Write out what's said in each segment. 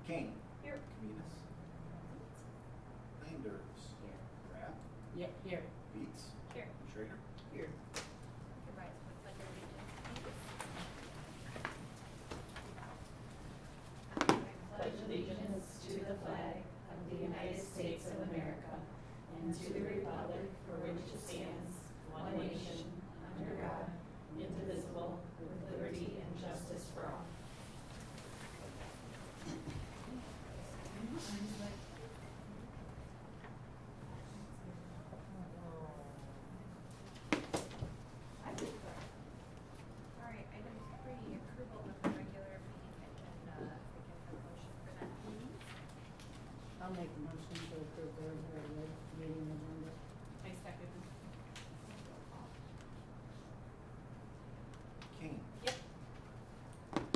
Kane. Here. Caminas. Landers. Here. Rapp. Yep, here. Beats. Here. Schrader. Here. Rise for the Pledge of Allegiance, please. I pledge allegiance to the flag of the United States of America and to the republic for which it stands, one nation, under God, indivisible, with liberty and justice for all. All right, item 3, approval of the regular meeting agenda. If we can have a motion for that, please. I'll make a motion to approve the regular meeting agenda. I second. Kane. Yep.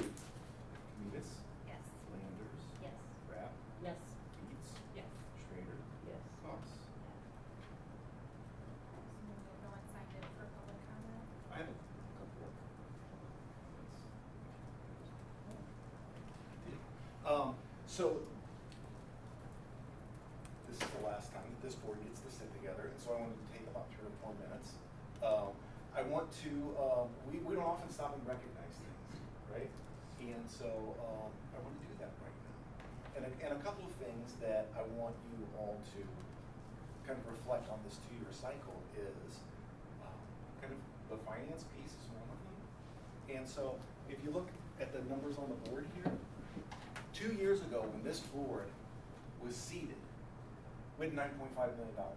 Caminas. Yes. Landers. Yes. Rapp. Yes. Beats. Yes. Schrader. Yes. Cox. So no one signed in for public comment? I have a couple of. So this is the last time that this board gets to sit together, and so I wanted to take about 3 or 4 minutes. I want to, we don't often stop and recognize things, right? And so I want to do that right now. And a couple of things that I want you all to kind of reflect on this 2-year cycle is kind of the finance piece is one of them. And so if you look at the numbers on the board here, 2 years ago when this board was seated, we had $9.5 million in the bank.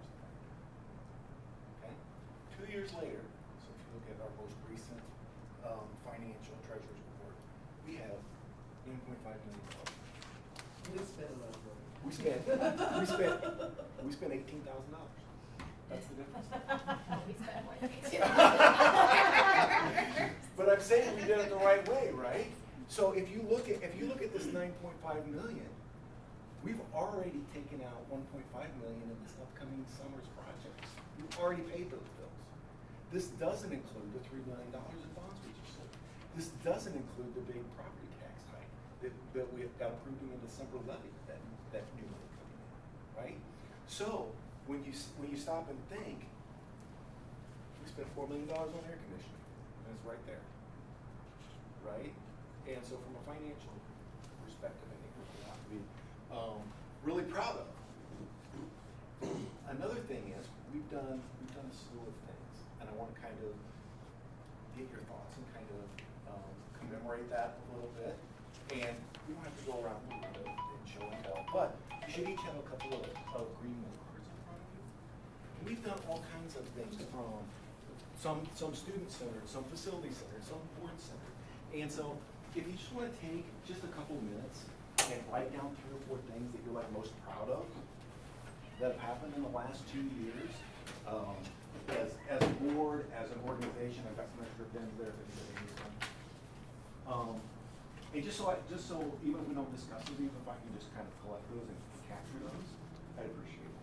Okay? 2 years later, so if you look at our most recent financial treasurer's report, we have $9.5 million. We spent a lot of money. We spent $18,000. That's the difference. We spent more than we did. But I'm saying we did it the right way, right? So if you look at this 9.5 million, we've already taken out 1.5 million in this upcoming summer's projects. We've already paid those bills. This doesn't include the $3 million in bonds we just sold. This doesn't include the big property tax hike that we got approved in the December levy, that new money coming in, right? So when you stop and think, we spent $4 million on air conditioning, and it's right there, right? And so from a financial perspective, I think we're going to have to be really proud of. Another thing is we've done a slew of things, and I want to kind of get your thoughts and kind of commemorate that a little bit. And we don't have to go around and show and tell, but you should each have a couple of green note cards in front of you. We've done all kinds of things from some student centered, some facility centered, some board centered, and so if you just want to take just a couple minutes and write down 3 or 4 things that you're like most proud of that have happened in the last 2 years, as a board, as an organization. I've got some extra pens there if anybody needs some. And just so even if we don't discuss it, even if I can just kind of collect those and capture those, I'd appreciate it.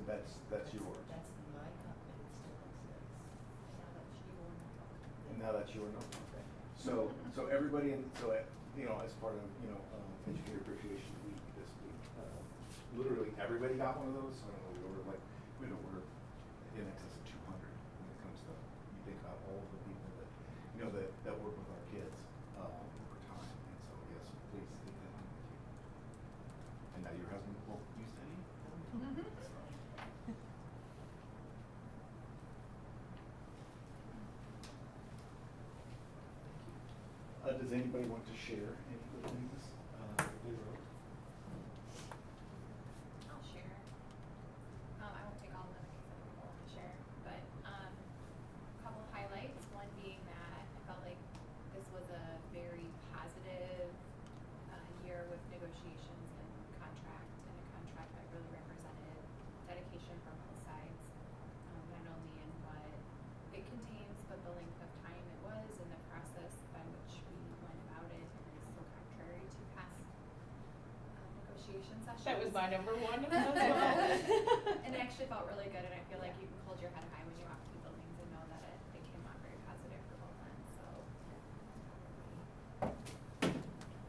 That's yours. That's my copy, it still exists. Now that she will not talk. Now that's your note, okay. So everybody in, you know, as part of, you know, Educator Appreciation Week this week, literally everybody got one of those. I don't know, we ordered like, we're in excess of 200 when it comes to, you think about all the people that, you know, that work with our kids, over time. And so, yes, please take that home with you. And now your husband won't use any? Does anybody want to share any good things that they wrote? I'll share. I won't take all of them because I don't want to share, but a couple highlights. One being that I felt like this was a very positive year with negotiations and contract, and a contract that really represented dedication from both sides, not only in what it contains, but the length of time it was and the process by which we went about it, and is so contrary to past negotiation sessions. That was my number one as well. And it actually felt really good, and I feel like you can hold your head high when you walk through buildings and know that it came out very positive for both ends, so.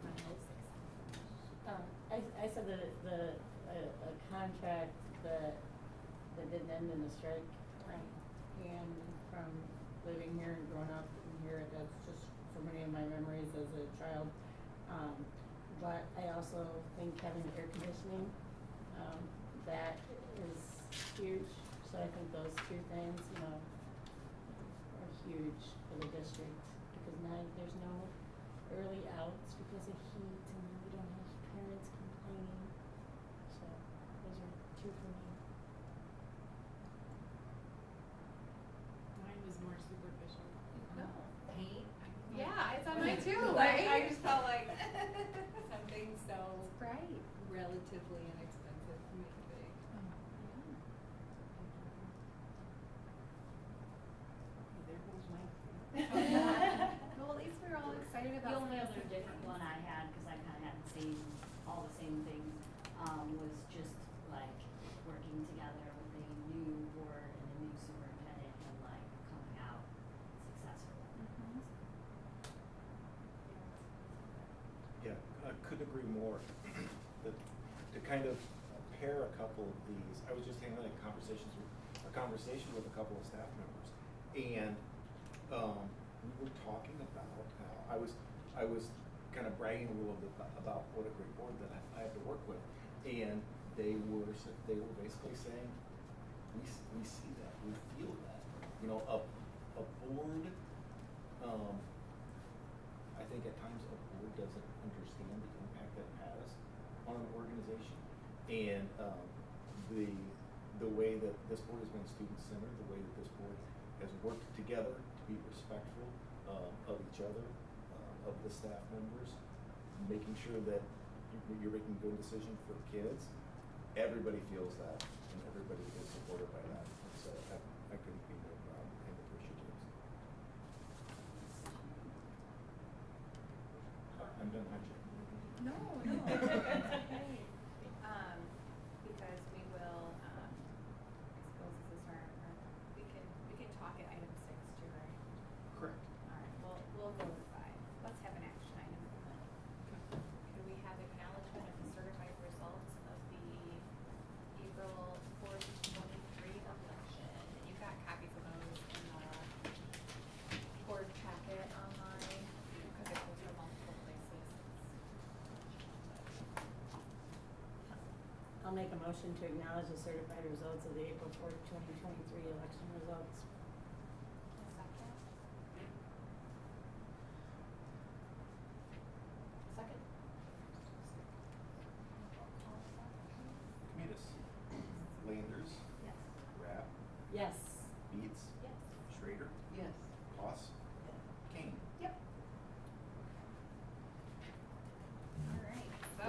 My most exciting. I said that a contract that didn't end in a strike. Right. And from living here and growing up in here, that's just so many of my memories as a child. But I also think having air conditioning, that is huge. So I think those two things, you know, are huge for the district, because now there's no early outs because of heat, and we don't have parents complaining. So those are two for me. Mine was more superficial. No. Paint. Yeah, it's on mine too, Like, right? I just felt like something so Right. relatively inexpensive to make big. There goes my. Well, at least we're all excited about. The only other something different one I had, cause I kinda had the same, all the same things, was just like working together with a new board and a new superintendent and like coming out successful. Mhm. Yeah, I couldn't agree more. To kind of pair a couple of these, I was just having a conversation with a couple of staff members, and we were talking about how I was kind of bragging a little bit about what a great board that I have to work with, and they were basically saying, we see that, we feel that, you know, a board. I think at times a board doesn't understand the impact that it has on an organization, and the way that this board has been student-centered, the way that this board has worked together to be respectful of each other, of the staff members, making sure that you're making good decisions for kids. Everybody feels that, and everybody is supported by that. And so I couldn't be more proud and appreciative. I'm done, hi, Jim. No, no. Because we will, I suppose this is our, we can talk at item 6 too, right? Correct. All right, we'll go to 5. Let's have an action item. Could we have acknowledgement of the certified results of the April 4th, 2023 election? And you've got copies of those in the board packet online, because it goes to multiple places. I'll make a motion to acknowledge the certified results of the April 4th, 2023 election results. A second? Second? Communis. Landers. Yes. Rapp. Yes. Beats. Yes. Schrader. Yes. Kloss. Kane. Yep. All right, so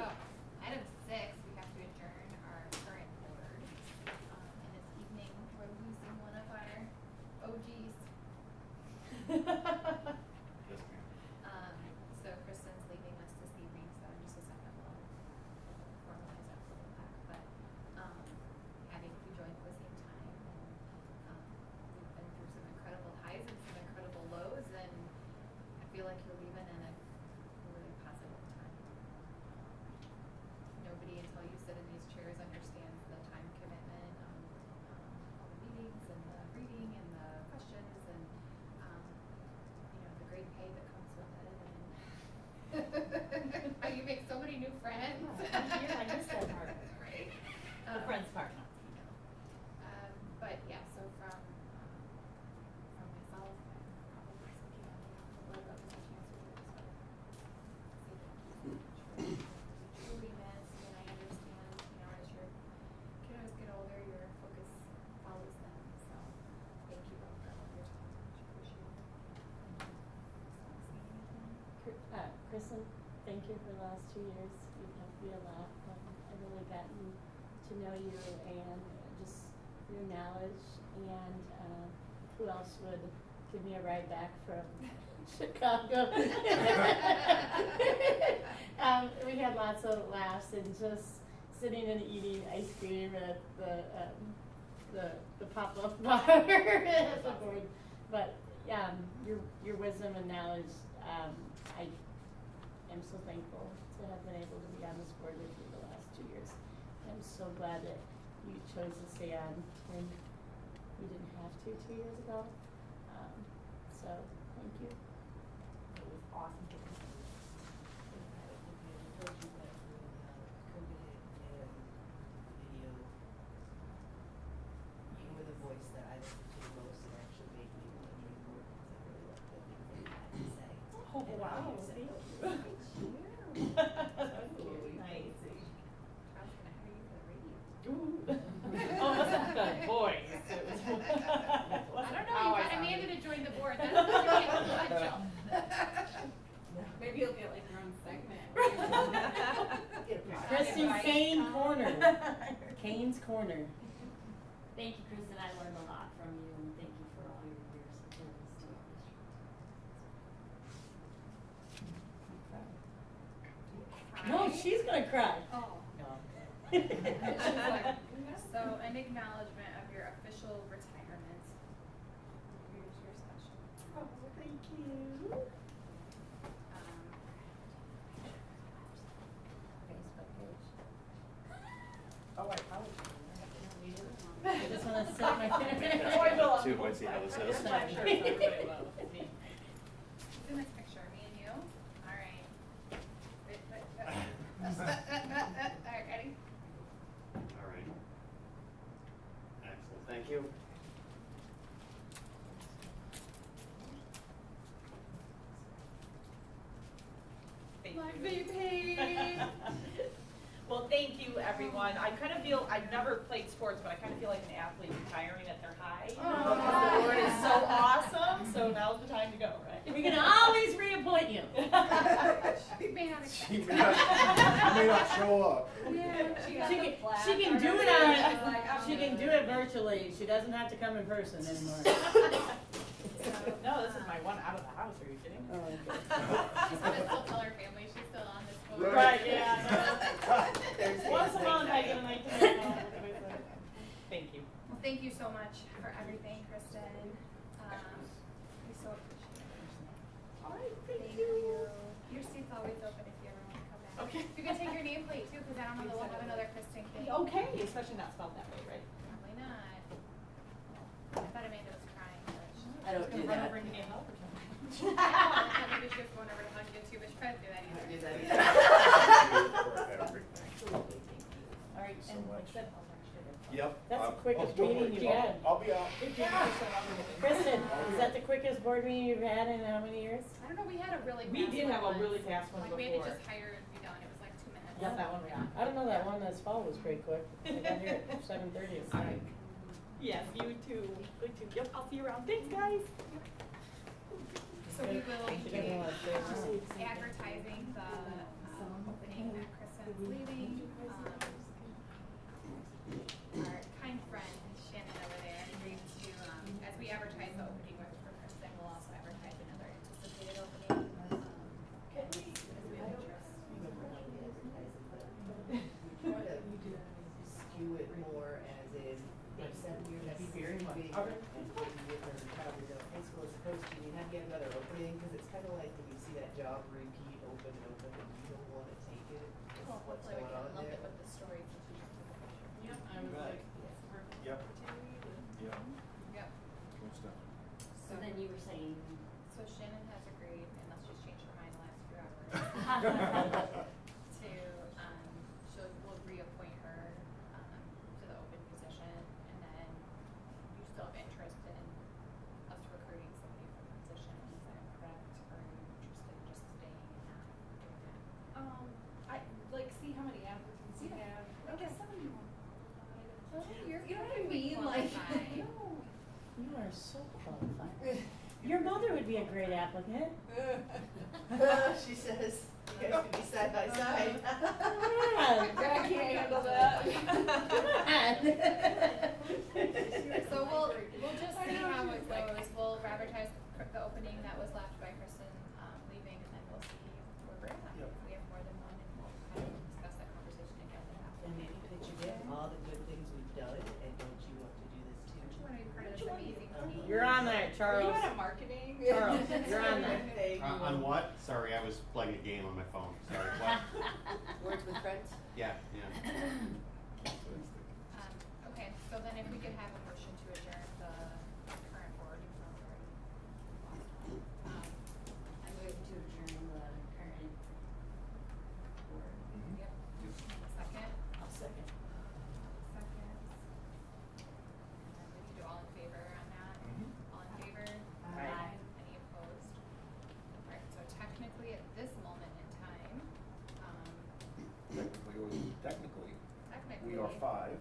item 6, we have to adjourn our current board. And this evening, we're losing one of our OGs. Yes, ma'am. So Kristen's leaving us this evening, so in just a second we'll formalize that little back. But Abby, you joined with Kristen, thank you for the last 2 years. You've helped me a lot. I've really gotten to know you and just your knowledge. And who else would give me a ride back from Chicago? We had lots of laughs and just sitting and eating ice cream at the pop-up bar at the board. But your wisdom and knowledge, I am so thankful to have been able to be on this board with you the last 2 years. I'm so glad that you chose to stay on when you didn't have to 2 years ago. So thank you. It was awesome to meet you. I told you that when COVID hit and video, you were the voice that I listened to the most and actually made me want to do more because I really loved the things that you had to say. Oh, And wow, how you said thank those. you. Absolutely Nice. amazing. I was gonna hire you for the radio. Oh, it wasn't the voice. It was I don't know, you got Amanda to join the board, that's really influential. Maybe you'll get like your own segment. Get a podcast. Kristen Advice. Kane Corner. Kane's Corner. Thank you, Kristen, I learned a lot from you, and thank you for all your years of service to our district. No, she's gonna cry. Oh. No. So, an acknowledgement of your official retirement. Here's your special. Oh, thank you. Facebook page. Oh, I probably I just wanna sit my. Oh, I will. Too, let's see how this is. I'm sure everybody will. It's in this picture, me and you. All right. All right, ready? All right. Excellent, thank you. Thank My you. baby. Well, thank you, everyone. I kind of feel, I've never played sports, but I kind of feel like an athlete retiring at their high. Aw. The board is so awesome, so now's the time to go, right? We can always reappoint you. We may not She accept. may not, she may not show up. Yeah, She got can, the plaque she can do already. it She's like, on, I'm she can good. do it virtually. She doesn't have to come in person anymore. No, this is my one out of the house, are you kidding? Oh, okay. She's gonna still tell her family she's still on this board. Right, yeah, Thursdays, Once a month I night. get a night to know. Thank you. Well, thank you so much for everything, Kristen. We so appreciate it. All right, Thank you. Your seat's always open if you ever want to come back. Okay. You can take your nameplate too, because I don't know that we'll have another Kristen King. Okay, especially not spelled that way, right? Probably not. I thought Amanda was crying, but she. I don't do Just gonna run that. over and give me a help or something. I know, I thought maybe she was going over to hug you too, but she probably didn't do that I don't either. do that Everything. All right, So and like I much. said, I'll talk to you. Yep. That's the quickest don't worry, meeting you've had. I'll be out. Kristen, is that the quickest board meeting you've had in how many years? I don't know, we had a really We fast did one have a once. really fast one Like, we had to before. just hire and be done, it was like 2 minutes. Yep, that one, yeah. I don't know, that one this fall was pretty quick. I got here at 7:30 this morning. Yes, you too. Good too. Yep, I'll see you around. Thanks, guys. So we will She be doesn't want to stay around. advertising the opening that Kristen's leaving. Our kind friend Shannon over there agreed to, as we advertise the opening for Kristen, we'll also advertise another anticipated opening. As we have interest. Skew it more as in, like 7 years, that'd be very much. Okay. And with her child is in high school as opposed to, you have to get another opening, cause it's kinda like when you see that job repeat open and open and you don't wanna take it, just Well, what's hopefully we going can on lump there. it with the stories since we just took a picture. Yep, I was Right. like, it's a perfect Yep. opportunity to. Yep. Yep. Good stuff. So then you were saying, So Shannon has agreed, unless she's changed her mind the last few hours, to, we'll reappoint her, to the open position, and then you still have interest in us recruiting somebody for the position, is that correct? Or are you interested in just staying and not doing that? I, like, see how many applicants you have. I guess some of you You know what I mean, like, no. You are so qualified. Your mother would be a great applicant. She says, you guys can be side by side. Brad can't handle that. So we'll just see how it goes. We'll advertise the opening that was left by Kristen, leaving, and then we'll see where we're at. Yep. We have more than one, and we'll kind of discuss that conversation again at that And point. maybe picture it, all the good things we've done, and don't you want to do this too? Don't you wanna be part of this amazing team? You're on that, Are Charles. you out of marketing? Charles, you're on that. Thank you. On what? Sorry, I was playing a game on my phone. Sorry, what? Words with friends? Yeah, yeah. Okay, so then if we could have a motion to adjourn the current board, I move to adjourn the current board. Yep. Second? I'll second. Second. And then we can do all in favor on that? Mhm. All in favor? Aye. Any opposed? Alright, so technically at this moment in time, Technically, technically. we are five,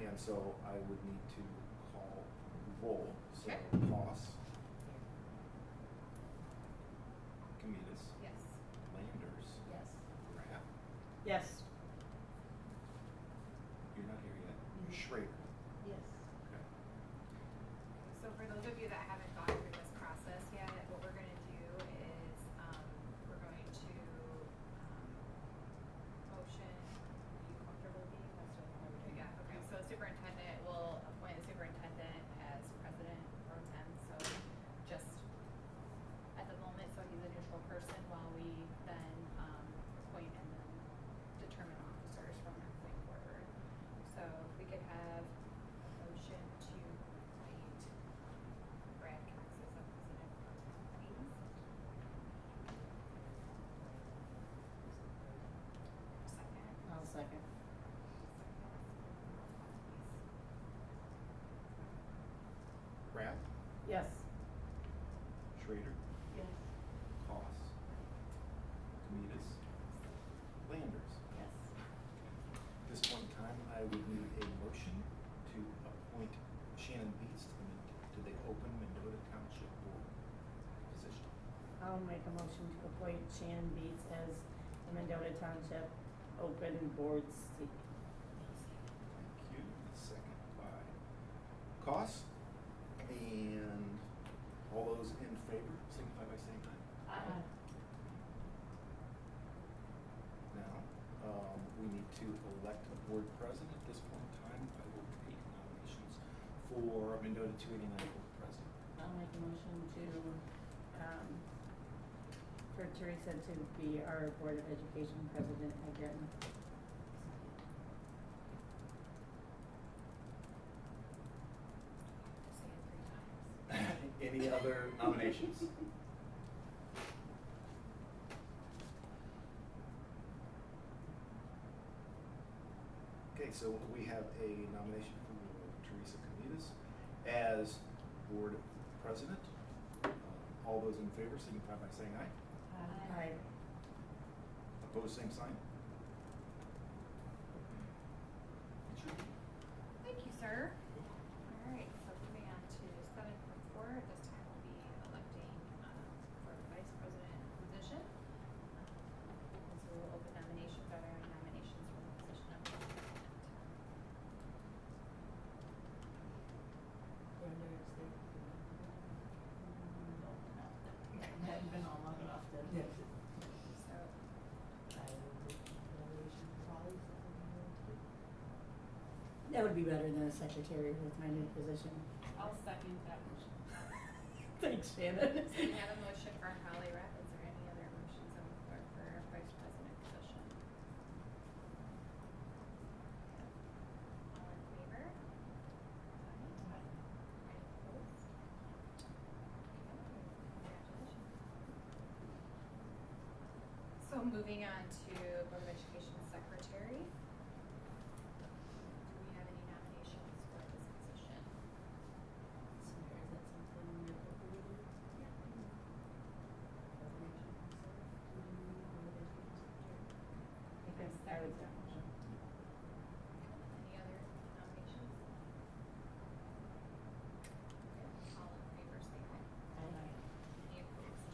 and so I would need to call roll, so Okay. Voss, Camitas, Yes. Landers, Yes. Rapp, Yes. you're not here yet, Schrader. Yes. Okay. So for those of you that haven't gone through this process yet, what we're gonna do is, we're going to, motion, are you comfortable being, yeah, okay, so superintendent will appoint the superintendent as president pro tem, so just at the moment, so he's a neutral person while we then, appoint and then determine officers from that point forward. So if we could have a motion to appoint Brad Cox as a president pro tem, please. Second. I'll second. Rapp, Yes. Schrader, Yes. Voss, Camitas, Landers. Yes. At this point in time, I would need a motion to appoint Shannon Beats to the open Mendota Township Board position. I'll make a motion to appoint Shannon Beats as the Mendota Township Open Board seat. Thank you. Second by Cost. And all those in favor signify by saying aye. Aye. Now, we need to elect a board president. At this point in time, I will take nominations for Mendota 289 board president. I'll make a motion to, for Teresa to be our Board of Education president again. Say it 3 times. Any other nominations? Okay, so we have a nomination for Teresa Camitas as board president. All those in favor signify by saying aye. Aye. Opposed, same sign. Thank you, sir. All right, so moving on to 7.4, this time we'll be electing for the vice president position. And so we'll open nominations. Are there any nominations for the position of vice president? Brenda is there. Hadn't been on long enough then. Yes. So, I will take nomination for Holly, is that what you want to do? That would be better than a secretary with my new position. I'll second that motion. Thanks, Shannon. so we have a motion for Holly Rapp. Is there any other motions on the floor for vice president position? All in favor? Aye. Any opposed? Okay, congratulations. So moving on to Board of Education Secretary. Do we have any nominations for this position? So is that something you're comfortable with? Nomination for Board of Education Secretary? I think I would Any other nominations? Okay, all in favor say aye. Aye. Any opposed?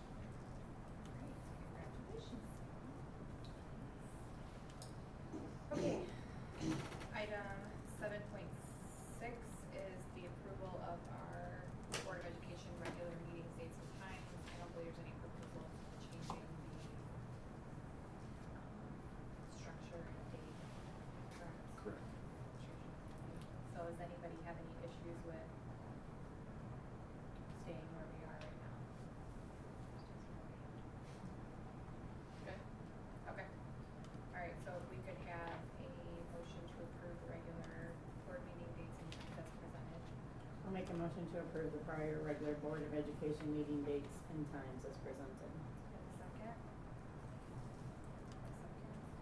make a motion to approve the prior regular Board of Education meeting dates and times as presented. And a second.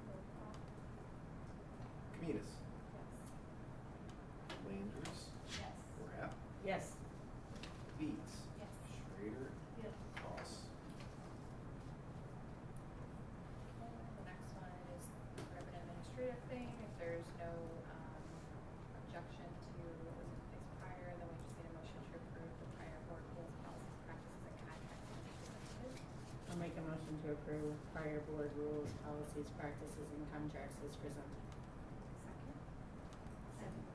Roll call. Camitas, Yes. Landers, Yes. Rapp, Yes. Beats, Yes. Schrader, Yep. Goss. Okay, the next one is sort of an administrative thing. If there's no objection to what was in place prior, then we just need a motion to approve the prior board rules, policies, practices, and contracts as presented. I'll make a motion to approve prior board rules, policies, practices, and contracts as presented. Second. Second.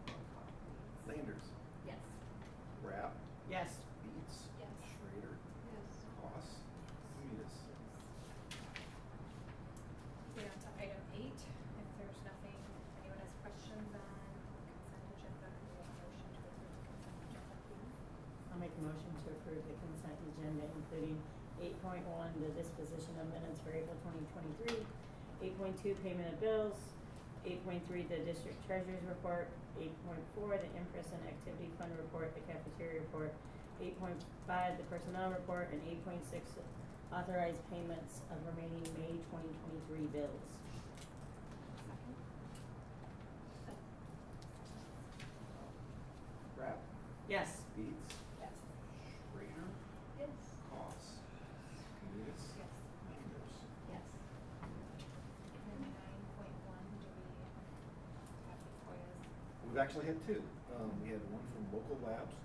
Roll call, please. Landers, Yes. Rapp, Yes. Beats, Yes. Schrader, Yes. Goss, Camitas. Moving on to item 8, if there's nothing, anyone has questions on consent agenda, we have a motion to approve the consent agenda, please. I'll make a motion to approve the consent agenda, including 8.1, the disposition of minutes for April 2023, 8.2, payment of bills, 8.3, the district treasurer's report, 8.4, the in-person activity fund report, the cafeteria report, 8.5, the personnel report, and 8.6, authorized payments of remaining May 2023 bills. Second. Rapp, Yes. Beats, Yes. Schrader, Yes. Goss, Camitas, Yes. Landers. Yes. And then 9.1, do we have any FOIAs? We've actually had two. We had one from Local Labs,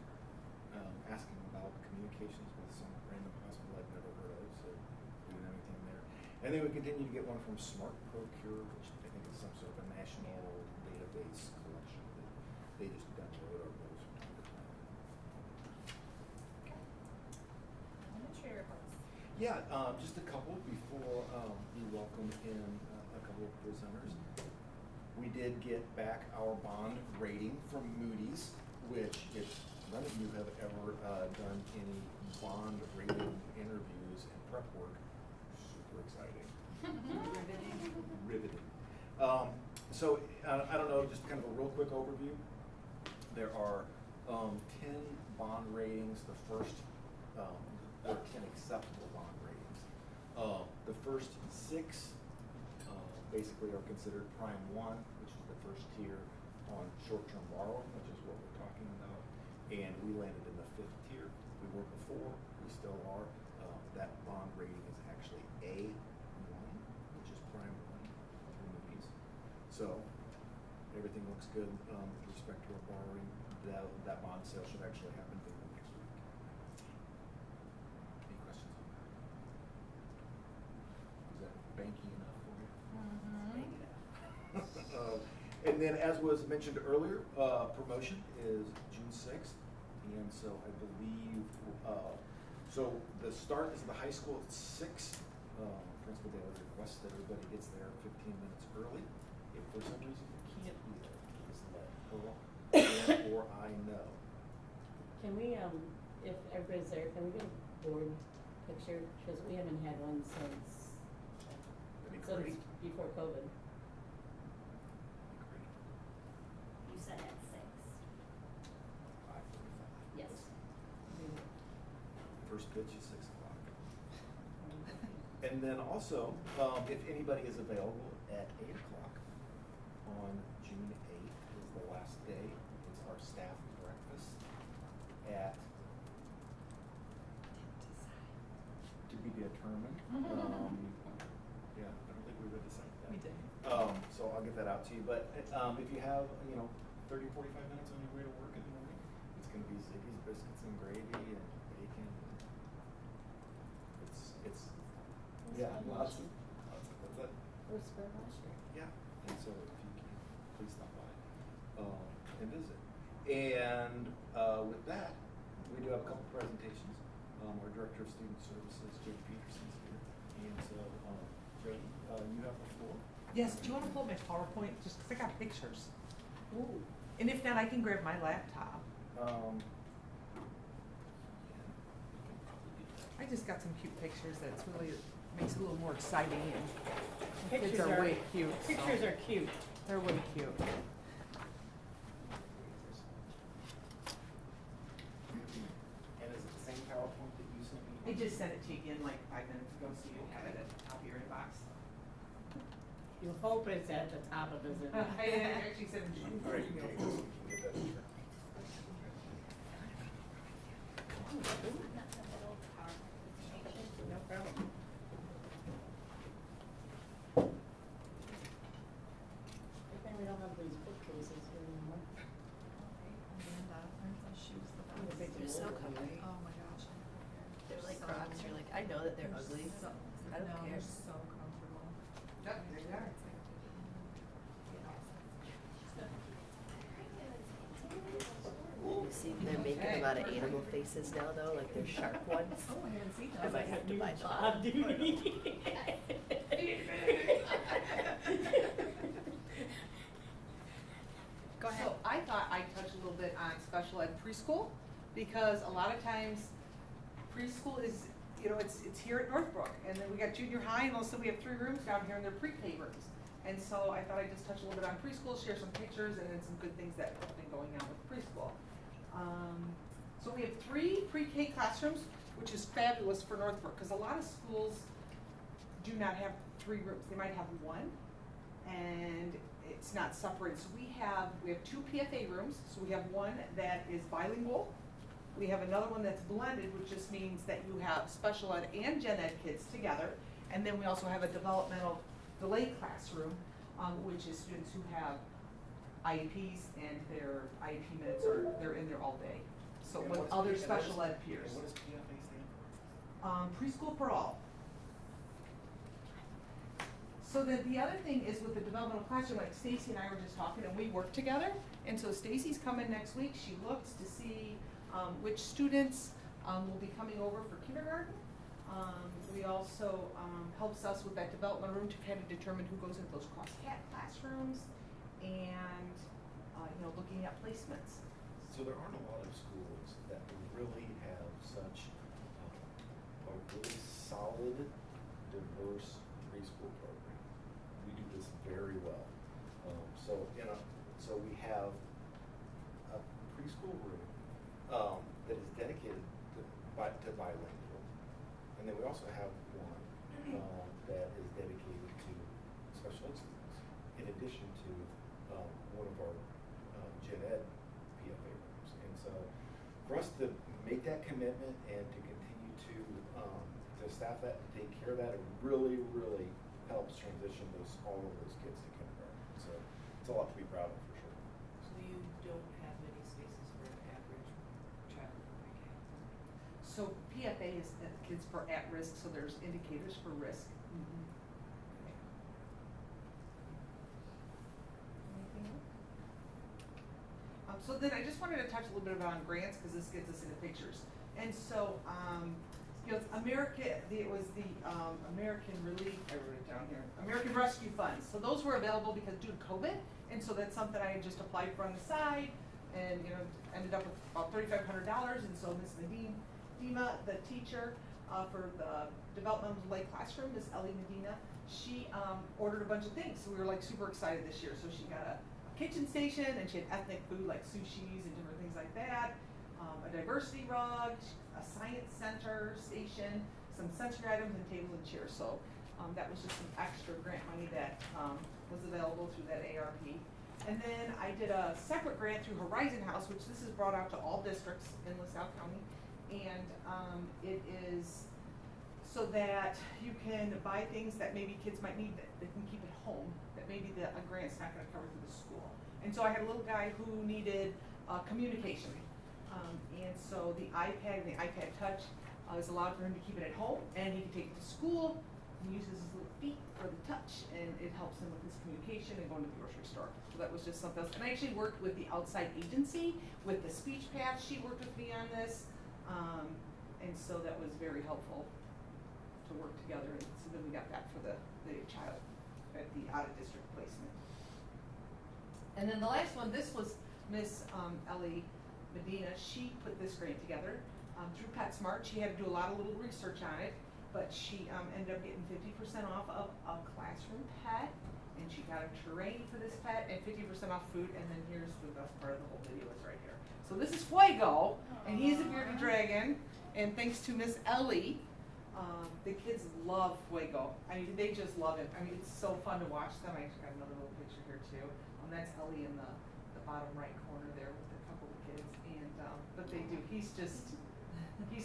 asking about communications with some random hospital I've never heard of, so we didn't have anything there. And then we continue to get one from Smart Procure, which I think is some sort of a national database collection that they just download our bills from time to time. Okay. Administrator reports. Yeah, just a couple before we welcome in a couple of presenters. We did get back our bond rating from Moody's, which if none of you have ever done any bond rating interviews and prep work, super exciting. Riveting. So I don't know, just kind of a real quick overview. There are 10 bond ratings. The first, or 10 acceptable bond ratings. The first 6 basically are considered prime 1, which is the first tier on short-term borrowing, which is what we're talking about. And we landed in the 5th tier. We were before, we still are. That bond rating is actually A1, which is prime 1 through Moody's. So everything looks good with respect to our borrowing. That bond sale should actually happen within the next week. Any questions on that? Is that banky enough for you? And then, as was mentioned earlier, promotion is June 6th, and so I believe, so the start is at the high school at 6. Principal Daly requests that everybody gets there 15 minutes early. If for some reason you can't be there, just let Pearl or I know. Can we, if everybody's there, can we get a board picture? Because we haven't had one since That'd be great. before COVID. Great. You said at 6. 5:45. Yes. First pitch is 6 o'clock. And then also, if anybody is available at 8 o'clock on June 8th is the last day. It's our staff breakfast at, to be determined. Yeah, I don't think we would decide that. We did. So I'll get that out to you. But if you have, 30, 45 minutes on your way to work in the morning, it's going to be Ziggy's biscuits and gravy and bacon. It's yeah, lots of what's that? It was for last year. Yeah, and so if you can, please stop by and visit. And with that, we do have a couple presentations. Our Director of Student Services, Jody Peterson, is here. And so, Jody, you have the floor. Yes, do you want to pull up my PowerPoint, just because I got pictures? Ooh. And if not, I can grab my laptop. Yeah, we can probably do that. I just got some cute pictures that's really, makes it a little more exciting, and kids Pictures are way cute. so Pictures are cute. They're way cute. in like 5 minutes ago, so you'll have it at the top of your inbox. You hope it's at the top of his inbox. I actually said. All right, you can take this, you can get that to her. No problem. Good thing we don't have these bookcases here anymore. Amanda, aren't those shoes the I'm a best? big They're so believer in comfy. it. Oh my gosh. They're like Crocs, you're like, I know that they're ugly, So, I don't no, care. they're so comfortable. Yep, there you are. It's like, You see, they're making a lot of animal faces now though, like they're shark ones. oh, I haven't seen I those. might have to buy them. Bob duty. Go ahead. So I thought I'd touch a little bit on special ed preschool, because a lot of times preschool is, you know, it's here at Northbrook, and then we got junior high, and also we have 3 rooms down here, and they're pre-K rooms. And so I thought I'd just touch a little bit on preschool, share some pictures, and then some good things that have been going on with preschool. So we have 3 pre-K classrooms, which is fabulous for Northbrook, because a lot of schools do not have 3 rooms. They might have 1, and it's not separated. So we have 2 PFA rooms. So we have one that is bilingual. We have another one that's blended, which just means that you have special ed and gen ed kids together. And then we also have a developmental delay classroom, which is students who have IEPs, and their IEP minutes they're in there all day. So And with what's other P- and what is- special ed peers. And what does PFA stand for? Preschool for all. So the other thing is with the developmental classroom, like Stacy and I were just talking, and we work together. And so Stacy's coming next week. She looks to see which students will be coming over for kindergarten. We also helps us with that development room to kind of determine who goes into those cross-cat classrooms, and you know, looking at placements. So there aren't a lot of schools that really have such a really solid, diverse preschool program. We do this very well. So we have a preschool room that is dedicated to bilingual, and then we also have one that is dedicated to special ed students, in addition to one of our gen ed PFA rooms. And so for us to make that commitment and to continue to staff that and take care of that, it really, really helps transition all of those kids to kindergarten. So it's a lot to be proud of, for sure. So you don't have many spaces for an average child in pre-K? So PFA is kids for at-risk, so there's indicators for risk. Mm-hmm. Okay. Anything else? So then I just wanted to touch a little bit about grants, because this gets us into pictures. And so, you know, it was the American Relief, I wrote it down here, American Rescue Funds. So those were available because due to COVID, and so that's something I had just applied for on the side, and you know, ended up with about $3,500. And so Miss Nadine Dima, the teacher for the developmental delay classroom, Miss Ellie Medina, she ordered a bunch of things. So we were like super excited this year. So she got a kitchen station, and she had ethnic food like sushis and different things like that, a diversity rug, a science center station, some sensory items, and tables and chairs. So that was just some extra grant money that was available through that ARP. And then I did a separate grant through Horizon House, which this is brought out to all districts in LaSalle County. And it is so that you can buy things that maybe kids might need that they can keep at home, that maybe a grant's not gonna cover through the school. And so I had a little guy who needed communication. And so the iPad and the iPad Touch is allowed for him to keep it at home, and he can take it to school and uses his little feet for the touch, and it helps him with his communication and going to the grocery store. So that was just something else. And I actually worked with the outside agency, with the speech path. She worked with me on this. And so that was very helpful to work together, and so then we got that for the child at the out-of-district placement. And then the last one, this was Miss Ellie Medina. She put this grant together through PetSmart. She had to do a lot of little research on it, but she ended up getting 50% off of a classroom pet, and she got a terrain for this pet, and 50% off food. And then here's the best part of the whole video, is right here. So this is Fuego, and he is a bearded dragon. And thanks to Miss Ellie, The kids love Fuego. I mean, they just love it. I mean, it's so fun to watch them. I actually got another little picture here too. That's Ellie in the bottom right corner there with a couple of kids. And, but they do, he's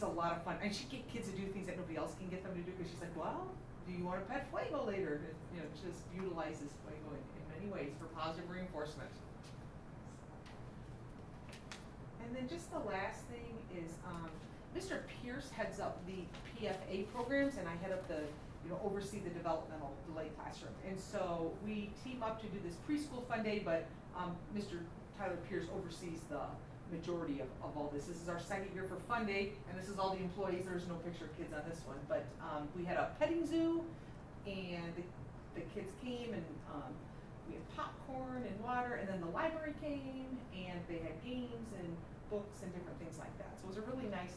a lot of fun. And she get kids to do things that nobody else can get them to do, because she's like, well, do you want to pet Fuego later? And, you know, just utilizes Fuego in many ways for positive reinforcement. And then just the last thing is, Mr. Pierce heads up the PFA programs, and I head up oversee the developmental delay classroom. And so we team up to do this preschool fun day, but Mr. Tyler Pierce oversees the majority of all this. This is our second year for fun day, and this is all the employees. There's no picture of kids on this one, but we had a petting zoo, and the kids came, and we had popcorn and water, and then the library came, and they had games and books and different things like that. So it was a really nice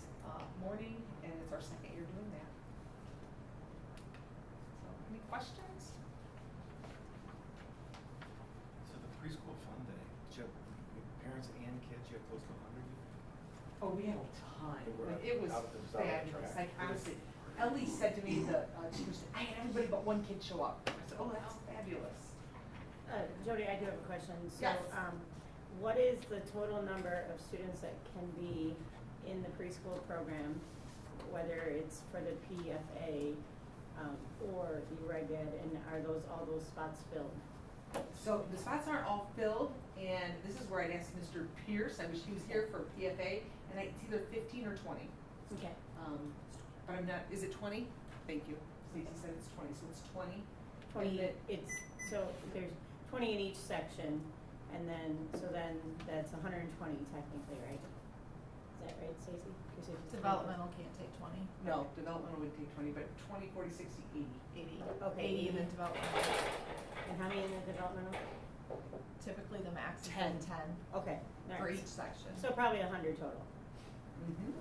morning, and it's our second year doing that. So, any questions? So the preschool fun day, did you have parents and kids, you have close to 100? Oh, we had a ton. They were Like, it was out of the fabulous. track. Like, honestly, Ellie said to me that she was, I had everybody but one kid show up. I said, oh, that's fabulous. Jody, I do have a question. So, Yes. what is the total number of students that can be in the preschool program, whether it's for the PFA or the Reg Ed, and are all those spots filled? So the spots aren't all filled, and this is where I'd ask Mr. Pierce. I wish he was here for PFA, and it's either 15 or 20. Okay. But I'm not, is it 20? Thank you. Stacy said it's 20, so it's 20. 20, so there's 20 in each section, and then that's 120 technically, right? Is that right, Stacy? Developmental can't take 20. No, developmental would take 20, but 20, 40, 60, 80. 80. Okay, 80 and then 80. developmental. And how many in the developmental? Typically the max is 10. 10 Okay. for nice. each section. So probably 100 total. Mm-hmm.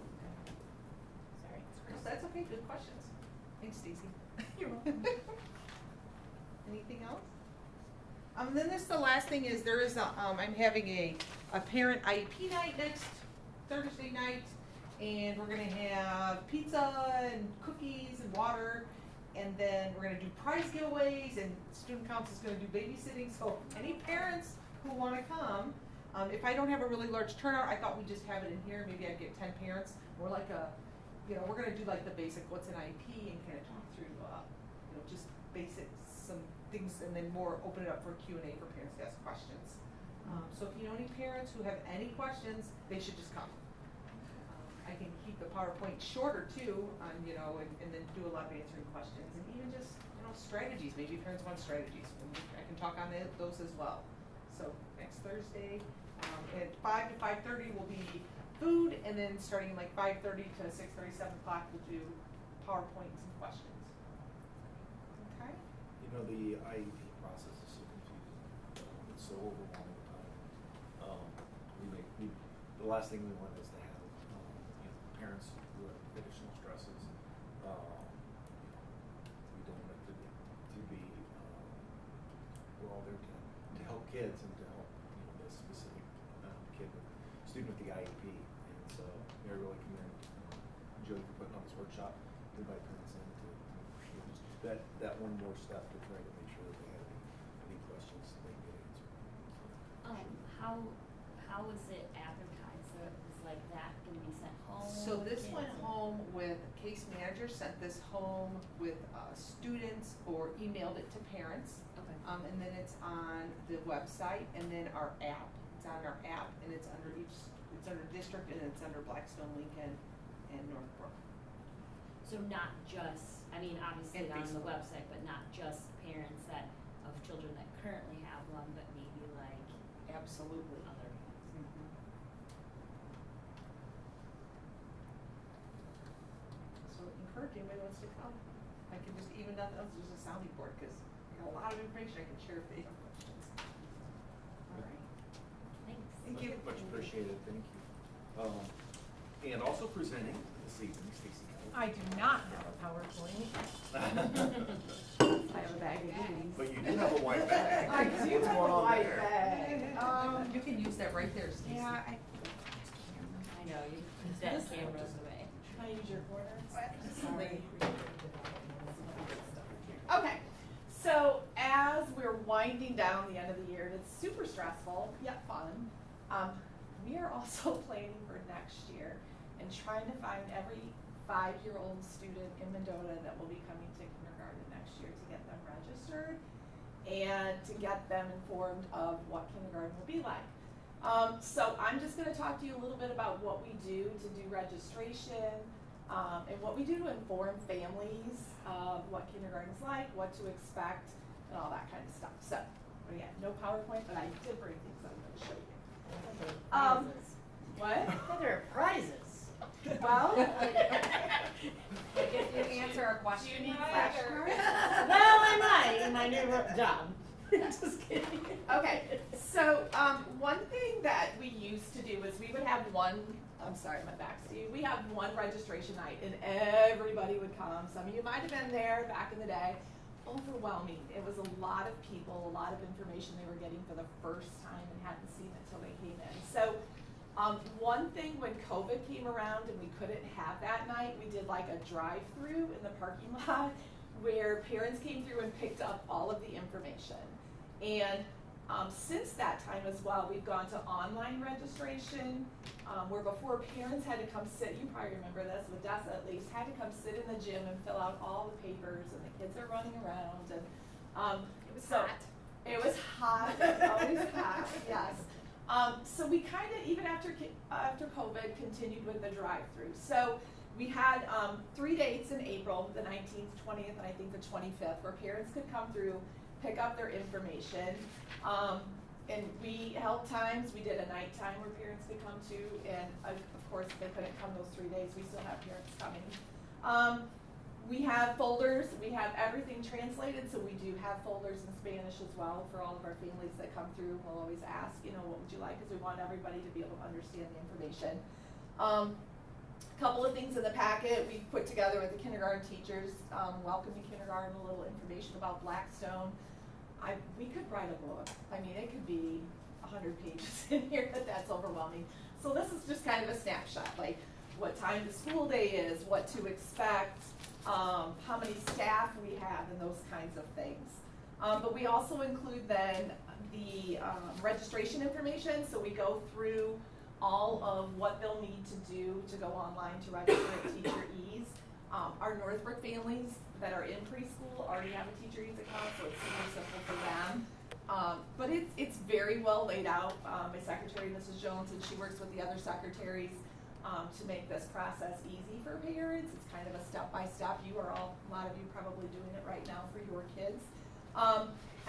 Sorry. So that's okay, good questions. Thanks, Stacy. You're welcome. Anything else? Then this, the last thing is there is I'm having a parent IEP night next Thursday night, and we're gonna have pizza and cookies and water, and then we're gonna do prize giveaways, and student council's gonna do babysitting. So any parents who wanna come, if I don't have a really large turnout, I thought we'd just have it in here. Maybe I'd get 10 parents. We're like we're gonna do like the basic what's an IEP and kind of talk through, just basic some things, and then more open it up for Q&A for parents to ask questions. So if you know any parents who have any questions, they should just come. I can keep the PowerPoint shorter too, and then do a lot of answering questions, and even just strategies. Maybe parents want strategies. I can talk on those as well. So next Thursday at 5 to 5:30 will be food, and then starting like 5:30 to 6:30, 7 o'clock we'll do PowerPoints and questions. Okay. The IEP process is so confusing. It's so overwhelming. The last thing we want is to have parents who have additional stresses. We don't want it to be. We're all there to help kids and to help the specific student with the IEP. And so I really commend Jody for putting on this workshop to invite parents in to just that one more step to try to make sure that they have any questions that they can get answered. How is it advertised? So is like that gonna be sent home? So this Kids went and- home with case manager sent this home with students or emailed it to parents. Okay. And then it's on the website, and then our app. It's on our app, and it's under district, and it's under Blackstone, Lincoln, and Northbrook. So not just, obviously And on the Facebook. website, but not just parents of children that currently have one, but maybe like Absolutely. other parents. So encourage anybody who wants to come. I can just, even nothing else, just a sounding board, because I got a lot of information I can share if they have questions. All right. Thanks. Thank you. Much appreciated, thank you. And also presenting this evening, Stacy Keller. I do not have a PowerPoint. I have a bag of goodies. But you do have a white bag. I do What's have going a on white there? bag. You can use that right there, Stacy. Yeah, I know, you, that camera's away. Can I use your corner? Sorry. Okay, so as we're winding down the end of the year, and it's super stressful yet fun, we are also planning for next year and trying to find every 5-year-old student in Mendota that will be coming to kindergarten next year to get them registered and to get them informed of what kindergarten will be like. So I'm just going to talk to you a little bit about what we do to do registration, and what we do to inform families of what kindergarten is like, what to expect, and all that kind of stuff. So, again, no PowerPoint, but I did bring things I'm going to show you. What? There are prizes. Well, If you answer a question do you need right, flashcards? Well, I might in my new job. Just kidding. Okay, so one thing that we used to do is we would have one, I'm sorry, my back's to you. We have one registration night and everybody would come. Some of you might have been there back in the day. Overwhelming. It was a lot of people, a lot of information they were getting for the first time and hadn't seen it till they came in. So one thing when COVID came around and we couldn't have that night, we did like a drive-through in the parking lot where parents came through and picked up all of the information. And since that time as well, we've gone to online registration, where before parents had to come sit, you probably remember this, with Dessa at least, had to come sit in the gym and fill out all the papers, and the kids are running around, and it was so hot. it was hot, it was always hot, yes. So we kind of, even after COVID, continued with the drive-through. So we had 3 dates in April, the 19th, 20th, and I think the 25th, where parents could come through, pick up their information. And we held times. We did a nighttime where parents could come to, and of course, if they couldn't come those 3 days, we still have parents coming. We have folders. We have everything translated, so we do have folders in Spanish as well for all of our families that come through. We'll always ask, what would you like? Because we want everybody to be able to understand the information. Couple of things in the packet we've put together with the kindergarten teachers. Welcome to kindergarten, a little information about Blackstone. We could write a book. I mean, it could be 100 pages in here, but that's overwhelming. So this is just kind of a snapshot, like what time the school day is, what to expect, how many staff we have, and those kinds of things. But we also include then the registration information, so we go through all of what they'll need to do to go online to register at Teacher Ease. Our Northbrook families that are in preschool already have a Teacher Ease account, so it's super simple for them. But it's very well laid out. My secretary, Mrs. Jones, and she works with the other secretaries to make this process easy for parents. It's kind of a step-by-step. A lot of you probably doing it right now for your kids.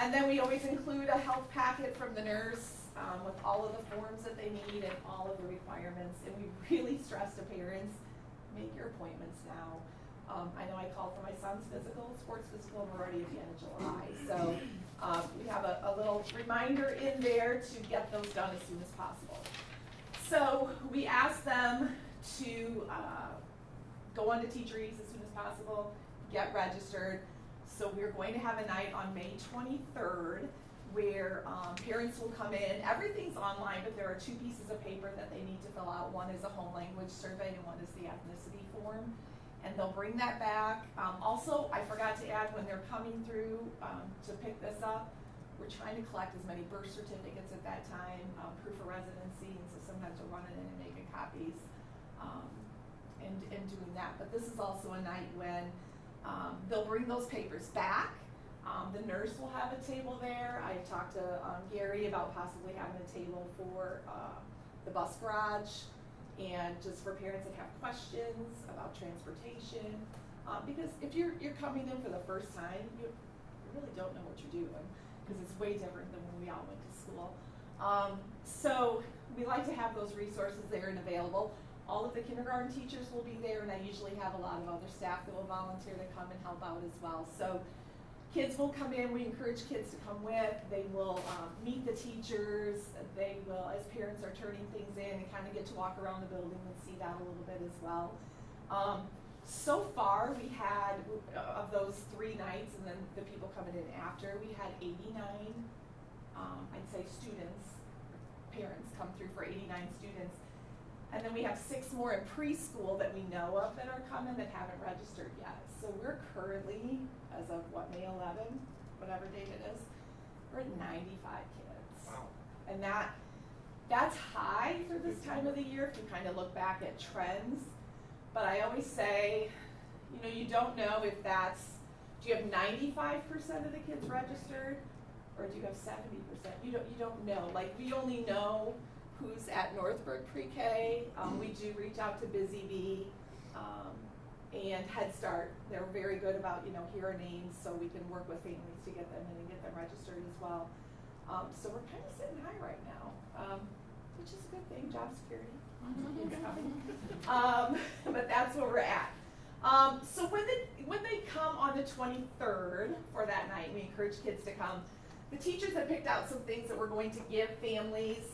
And then we always include a health packet from the nurse with all of the forms that they need and all of the requirements. And we really stress to parents, make your appointments now. I know I called for my son's sports physical, and we're already at the end of July. So we have a little reminder in there to get those done as soon as possible. So we ask them to go on to Teacher Ease as soon as possible, get registered. So we're going to have a night on May 23rd where parents will come in. Everything's online, but there are 2 pieces of paper that they need to fill out. One is a home language survey and one is the ethnicity form. And they'll bring that back. Also, I forgot to add, when they're coming through to pick this up, we're trying to collect as many birth certificates at that time, proof of residency, and so sometimes we're running in and making copies and doing that. But this is also a night when they'll bring those papers back. The nurse will have a table there. I've talked to Gary about possibly having a table for the bus garage, and just for parents that have questions about transportation. Because if you're coming in for the first time, you really don't know what you're doing, because it's way different than when we all went to school. So we like to have those resources there and available. All of the kindergarten teachers will be there, and I usually have a lot of other staff that will volunteer to come and help out as well. So kids will come in. We encourage kids to come with. They will meet the teachers. They will, as parents are turning things in, and kind of get to walk around the building and see that a little bit as well. So far, we had, of those 3 nights, and then the people coming in after, we had 89, I'd say, students, parents come through for 89 students. And then we have 6 more in preschool that we know of that are coming that haven't registered yet. So we're currently, as of what, May 11, whatever date it is, we're at 95 kids. Wow. And that's high for this time of the year if you kind of look back at trends. But I always say, you know, you don't know if that's, do you have 95% of the kids registered or do you have 70%? You don't know. Like, we only know who's at Northbrook Pre-K. We do reach out to Busy Bee and Head Start. They're very good about, you know, here are names so we can work with families to get them in and get them registered as well. So we're kind of sitting high right now, which is a good thing, job security. It's coming. But that's where we're at. So when they come on the 23rd for that night, we encourage kids to come. The teachers have picked out some things that we're going to give families.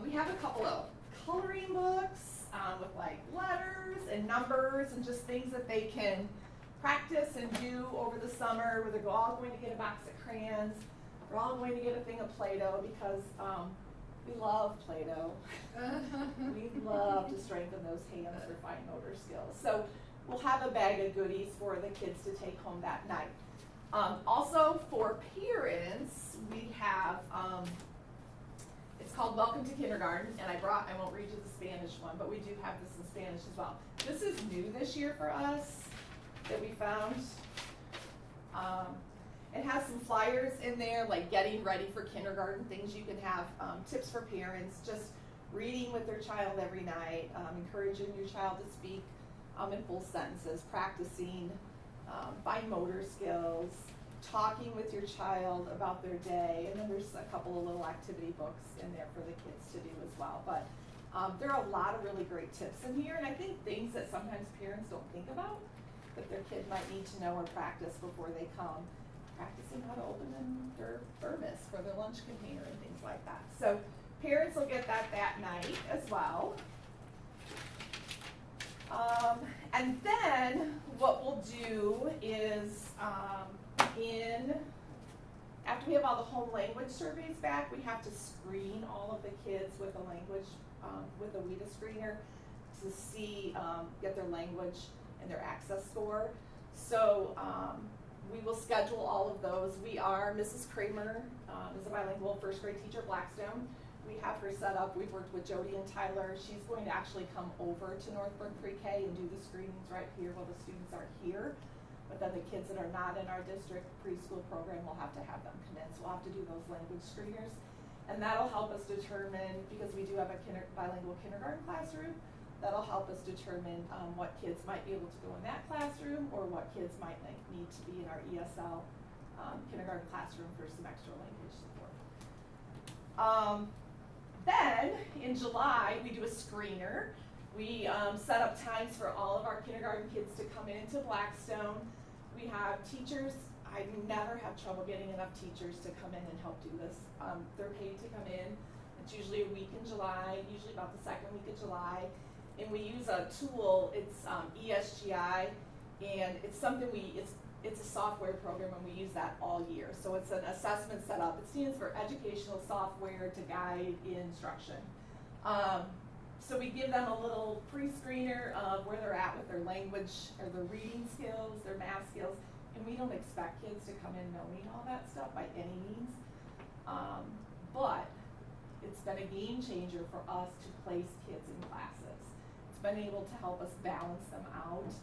We have a couple of coloring books with like letters and numbers and just things that they can practice and do over the summer, where they're all going to get a box of crayons. We're all going to get a thing of Play-Doh because we love Play-Doh. We love to strengthen those hands for fine motor skills. So we'll have a bag of goodies for the kids to take home that night. Also for parents, we have, it's called Welcome to Kindergarten, and I won't read you the Spanish one, but we do have this in Spanish as well. This is new this year for us that we found. It has some flyers in there, like getting ready for kindergarten, things you can have, tips for parents, just reading with their child every night, encouraging your child to speak in full sentences, practicing fine motor skills, talking with your child about their day, and then there's a couple of little activity books in there for the kids to do as well. But there are a lot of really great tips in here, and I think things that sometimes parents don't think about that their kid might need to know or practice before they come. Practicing how to open their thermos for their lunch container and things like that. So parents will get that night as well. And then what we'll do is after we have all the home language surveys back, we have to screen all of the kids with a language, with a WIDA screener to see, get their language and their access score. So we will schedule all of those. Mrs. Kramer is a bilingual first grade teacher at Blackstone. We have her set up. We've worked with Jody and Tyler. She's going to actually come over to Northbrook Pre-K and do the screenings right here while the students are here. But then the kids that are not in our district preschool program, we'll have to have them come in. So we'll have to do those language screeners. And that'll help us determine, because we do have a bilingual kindergarten classroom, that'll help us determine what kids might be able to go in that classroom or what kids might need to be in our ESL kindergarten classroom for some extra language support. Then in July, we do a screener. We set up times for all of our kindergarten kids to come into Blackstone. We have teachers. I never have trouble getting enough teachers to come in and help do this. They're paid to come in. It's usually a week in July, usually about the second week of July. And we use a tool, it's ESGI, and it's something it's a software program, and we use that all year. So it's an assessment set up. It stands for Educational Software to Guide Instruction. So we give them a little pre-screener of where they're at with their language or their reading skills, their math skills, and we don't expect kids to come in knowing all that stuff by any means. But it's been a game changer for us to place kids in classes. It's been able to help us balance them out.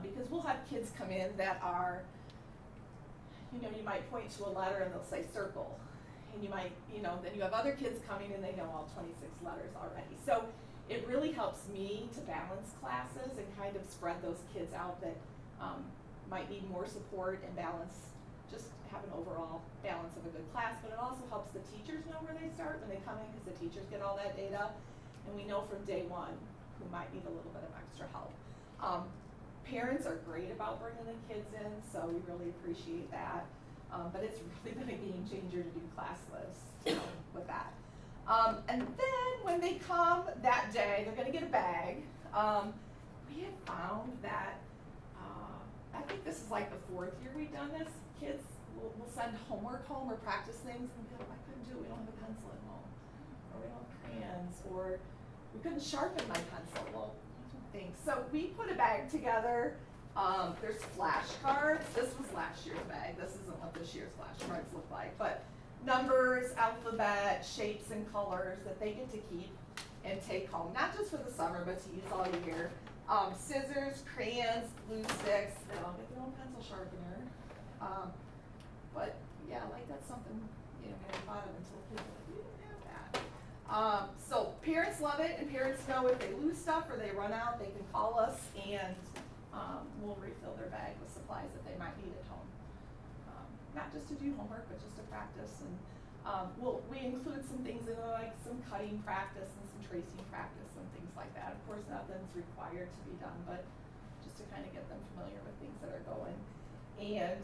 Because we'll have kids come in that are, you might point to a letter and they'll say circle. And you might, then you have other kids coming and they know all 26 letters already. So it really helps me to balance classes and kind of spread those kids out that might need more support and balance, just have an overall balance of a good class. But it also helps the teachers know where they start when they come in, because the teachers get all that data. And we know from day one who might need a little bit of extra help. Parents are great about bringing the kids in, so we really appreciate that. But it's really been a game changer to do class lists with that. And then when they come that day, they're going to get a bag. We have found that, I think this is like the 4th year we've done this. Kids will send homework home or practice things, and we'll be like, I couldn't do it. We don't have a pencil at home, or we don't have crayons, or we couldn't sharpen my pencil. Well, thanks. So we put a bag together. There's flashcards. This was last year's bag. This isn't what this year's flashcards look like, but numbers, alphabet, shapes, and colors that they get to keep and take home, not just for the summer, but to use all year. Scissors, crayons, glue sticks. They all get their own pencil sharpener. But yeah, like that's something we hadn't thought of until kids were like, we don't have that. So parents love it, and parents know if they lose stuff or they run out, they can call us, and we'll refill their bag with supplies that they might need at home. Not just to do homework, but just to practice. And we include some things in there, like some cutting practice and some tracing practice and things like that. Of course, nothing's required to be done, but just to kind of get them familiar with things that are going. And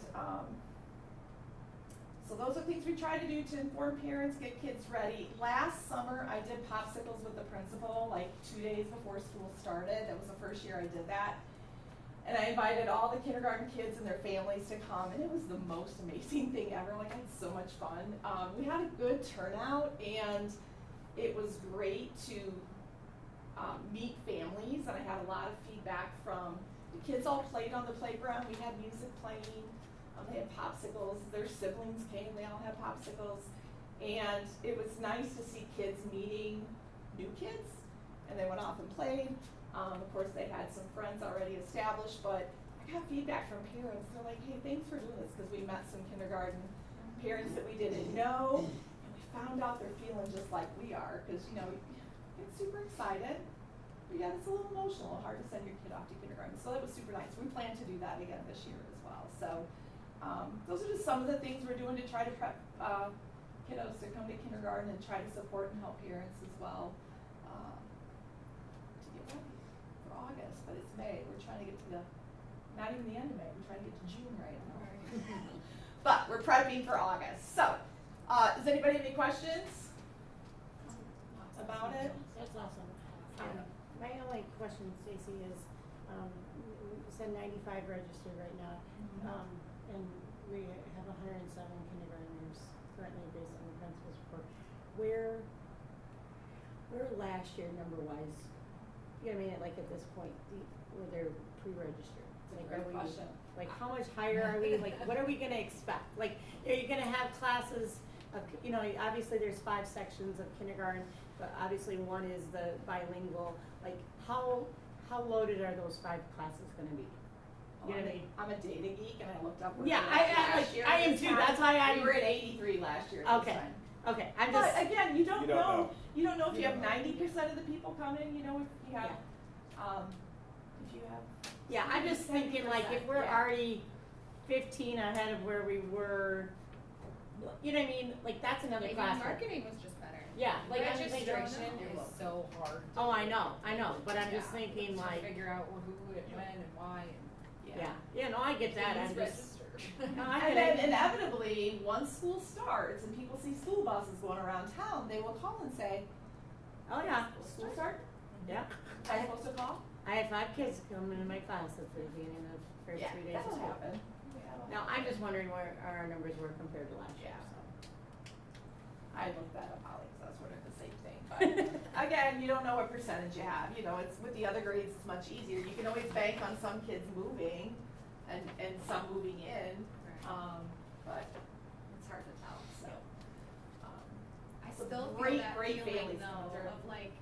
so those are things we try to do to inform parents, get kids ready. Last summer, I did popsicles with the principal, like 2 days before school started. That was the first year I did that. And I invited all the kindergarten kids and their families to come, and it was the most amazing thing ever. Like, I had so much fun. We had a good turnout, and it was great to meet families, and I had a lot of feedback from the kids. All played on the playground. We had music playing. They had popsicles. Their siblings came. They all had popsicles. And it was nice to see kids meeting new kids, and they went off and played. Of course, they had some friends already established, but I got feedback from parents. They're like, hey, thanks for doing this, because we met some kindergarten parents that we didn't know, and we found out they're feeling just like we are, because, you get super excited. But yeah, it's a little emotional, hard to send your kid off to kindergarten. So that was super nice. We plan to do that again this year as well. So those are just some of the things we're doing to try to prep kiddos to come to kindergarten and try to support and help parents as well to get ready for August. But it's May. We're trying to get to not even the end of May. We're trying to get to June right now. But we're prepping for August. So, does anybody have any questions about it? That's awesome. My only question, Stacy, is you said 95 registered right now, and we have 107 kindergartners currently based on the principal's report. Where last year number-wise? You know what I mean? Like at this point, were they pre-registered? Like, Great question. Like how much higher are we? Like what are we going to expect? Like are you going to have classes of, obviously there's 5 sections of kindergarten, but obviously one is the bilingual. Like how loaded are those 5 classes going to be? You know what I mean? I'm a data geek, and I looked up. What Yeah, we were at last year I am this too. time. That's why We were at 83 last year. At Okay. This time. Okay, I'm just. But again, you don't know. You don't know if You you have don't know. 90% of the people coming. If you have, if you have. Yeah, I'm just thinking like if we're yeah. already 15 ahead of where we were, you know what I mean? Like that's another Maybe class. marketing was just better. Yeah, like I'm thinking. Registration is so hard. to Oh, I do. know, but I'm just Yeah, thinking to like, figure out who and when and why and. yeah, no, I get that. I'm Who's just. registered. No, I And get then it. inevitably, once school starts and people see school buses going around town, they will call and say, Oh yeah, "Will school start? yeah. Am I supposed to call?" I had 5 kids come into my class at the beginning of the first 3 days of that'll school. happen. Now I'm just wondering where our numbers were compared to last year. Yeah. So. I looked that up, Holly, because I was wondering the same thing. But again, you don't know what percentage you have. It's with the other grades, it's much easier. You can always bank on some kids moving and some moving in, but it's hard to tell. So, I some still feel great, that great feeling families though coming through. of like,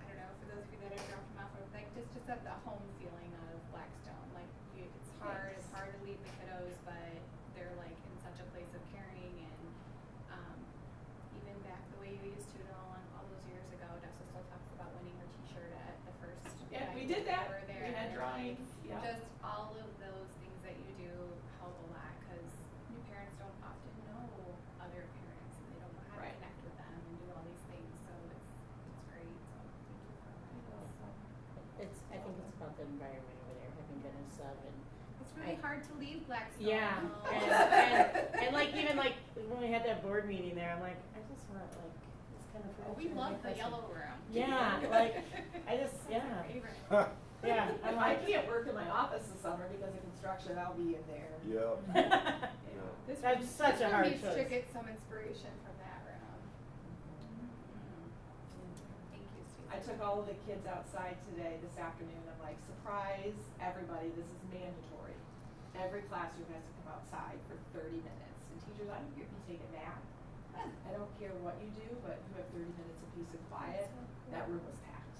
I don't know, for those of you that have dropped them off, or like just that the home feeling of Blackstone. Like it's hard, Yes. it's hard to leave the kiddos, but they're like in such a place of caring, and even back the way you used to know all those years ago, Dessa still talks about winning her t-shirt at the first. Yeah, we night did that. were there, We had and, drawings, like, yeah. Just all of those things that you do help a lot, because new parents don't often know other parents, and they don't know how Right. to connect with them and do all these things, so it's great, so thank you for that. I think it's about the environment over there, having been a sub and. It's really hard to leave Blackstone. Yeah, though. and like even like when we had that board meeting there, I'm like, I just want like this kind of. Oh, we furniture in love my the place. yellow room. Yeah, like I just That's our yeah favorite. yeah. I'm If I like. can't work in my office this summer because of construction, I'll be in there. Yeah. This That's room- such a this room hard needs to choice. get some inspiration from that room. Thank you, Susan. I I took all of the kids outside today, this afternoon, I'm like, surprise, everybody, this is mandatory. Every classroom has to come outside for 30 minutes. And teachers, I don't care if you take a nap, I don't care what you do, but you have 30 minutes of peace and quiet. That room was packed.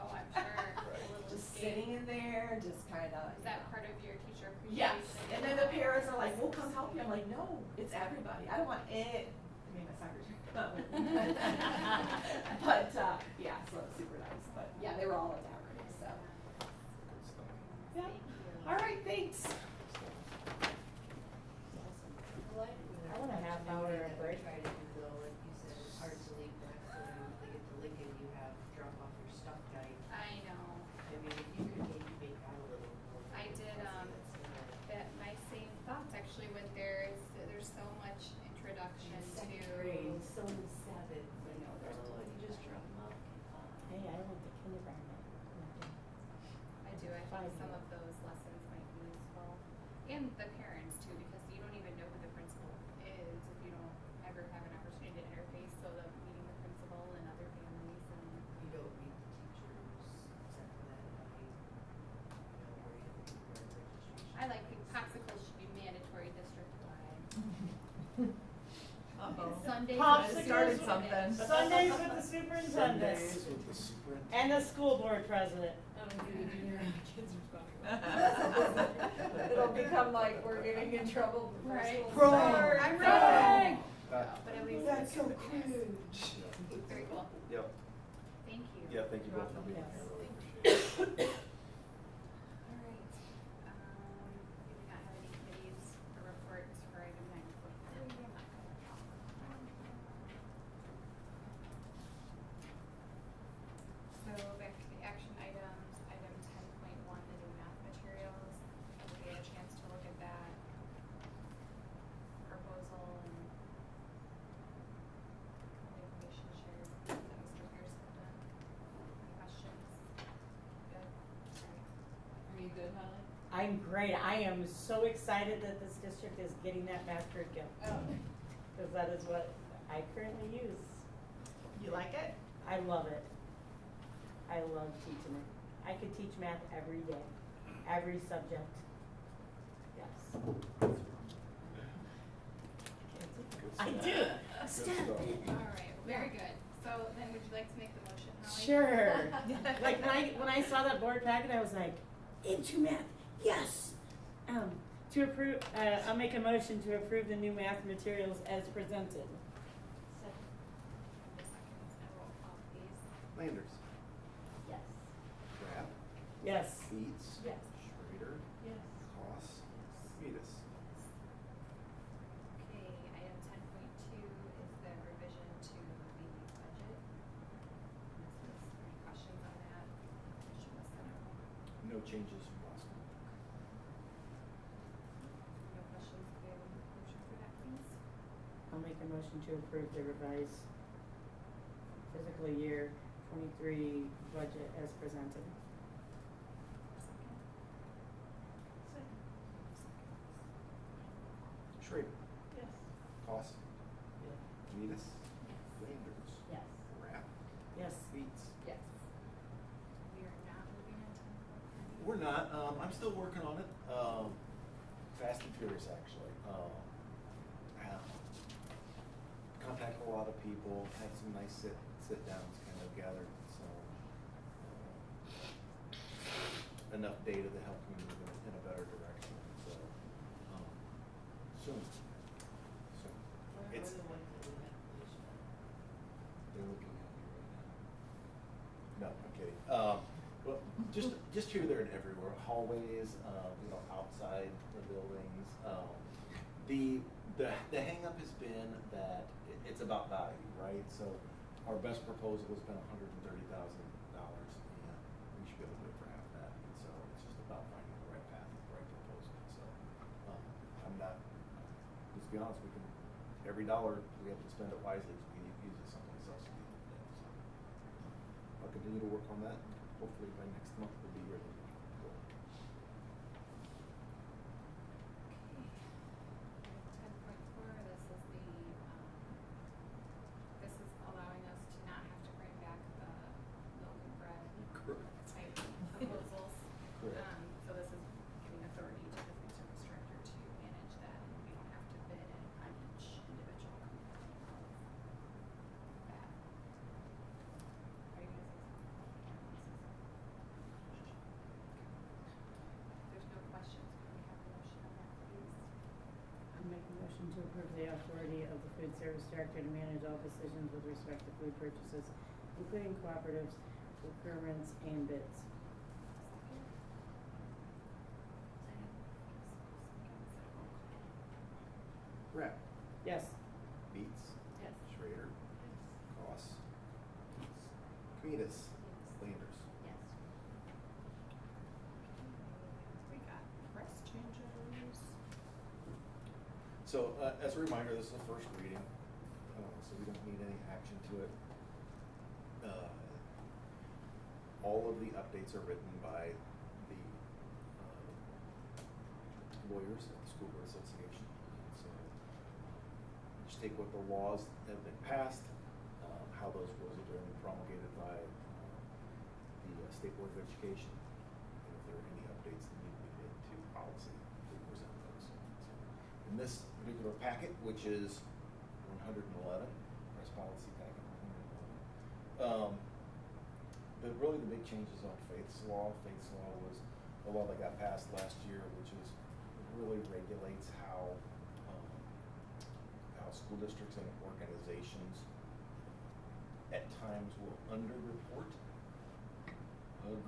Oh, I'm sure. A little Just escape. sitting in there, just kinda. Is that part of your teacher Yes, appreciation? and then the parents are like, we'll come help you. I'm like, no, it's everybody. I don't want it. I mean, my soccer team. But, yeah, so it's super nice. But, yeah, they were all in that room, so. Yeah. Thank you. All right, thanks. I want a half hour break. Try to do though, like you said, it's hard to leave next to them, they get to Lincoln, you have drop off your stuff guide. I know. I mean, if you could maybe make out a little more. I did, that's in there. that my same thoughts actually with theirs. There's so much introduction In to. second grade, some in seventh, I know, there's oh, tons you of just different- drop them off. Hey, I went to kindergarten. I do, I think some of those lessons might be useful. And the parents too, because you don't even know who the principal is if you don't ever have an opportunity to interface, so the meeting the principal and other families and. You don't meet the teachers except for that night, you know, where you have to do your registration. I like popsicles should be mandatory district-wide. Sundays. Popsicles started something. Sundays with the superintendent. Sundays with the superintendent. And the school board president. It'll become like we're getting in trouble before Right. school Bro. starts. I'm running. But at least. That's so it's cringe. Very cool. Yep, Thank you. yeah, thank you both for being Yes. here, really appreciate it. All right, we do not have any committees or reports for item 9.3. I'm not gonna talk about that. So back to the action items, item 10.1, the new math materials. Have we had a chance to look at that proposal and information shared that Mr. Pierce had done? Any questions? Good? All right. Are you good, Holly? I'm great. I am so excited that this district is getting that math curriculum. Because that is what I currently use. You like it? I love it. I love teaching it. I could teach math every day, every subject. Yes. Good I stuff. do. Good Stop stuff. it. All right, very good. So then would you like to make the motion, Holly? Sure. Like when I saw that board packet, I was like, into math, yes. To approve, I'll make a motion to approve the new math materials as presented. Seconds and roll call, please. Landers. Yes. Rapp. Yes. Dietz. Yes. Schrader. Yes. Koss. Vetus. Okay, item 10.2 is the revision to the budget. Any questions on that? Commissioner Center? No changes from last time. No questions, could we have a motion for that, please? I'll make a motion to approve the revised fiscal year 23 budget as presented. Second. Schrader. Yes. Koss. Yes. Vetus. Landers. Yes. Rapp. Yes. Dietz. Yes. We are not moving on to 10.3. We're not, I'm still working on it, fast and furious, actually. Contacted a lot of people, had some nice sit downs kind of gathered, so, enough data to help me move in a better direction, so, soon. It's, they're looking at me right now. No, I'm kidding. Well, just here, there, and everywhere. Hallways, outside the buildings. The hang up has been that it's about value, right? So our best proposal has been $130,000, and we should be able to do it for half that. And so it's just about finding the right path, the right proposal. So I'm not. Let's be honest. Every dollar we have to spend it wisely because we need to use it someplace else. So I'll continue to work on that. Hopefully by next month we'll be ready. Okay. 10.4, this is allowing us to not have to bring back the the authority of the food service director to manage all decisions with respect to food purchases, including cooperatives, procurements, and bids. Rapp, Yes. Beats, Yes. Schrader, Goss, Cunidas, Landers. Yes. We got press changes. So, as a reminder, this is the first reading, so we don't need any action to it. All of the updates are written by the lawyers at the School Board Association. So, just take what the laws have been passed, how those rules are being promulgated by the State Board of Education, and if there are any updates that need to be made to policy, we present those. So, in this particular packet, which is 111, press policy packet 111, really the big changes on Faith's Law. Faith's Law was a law that got passed last year, which is really regulates how school districts and organizations at times will underreport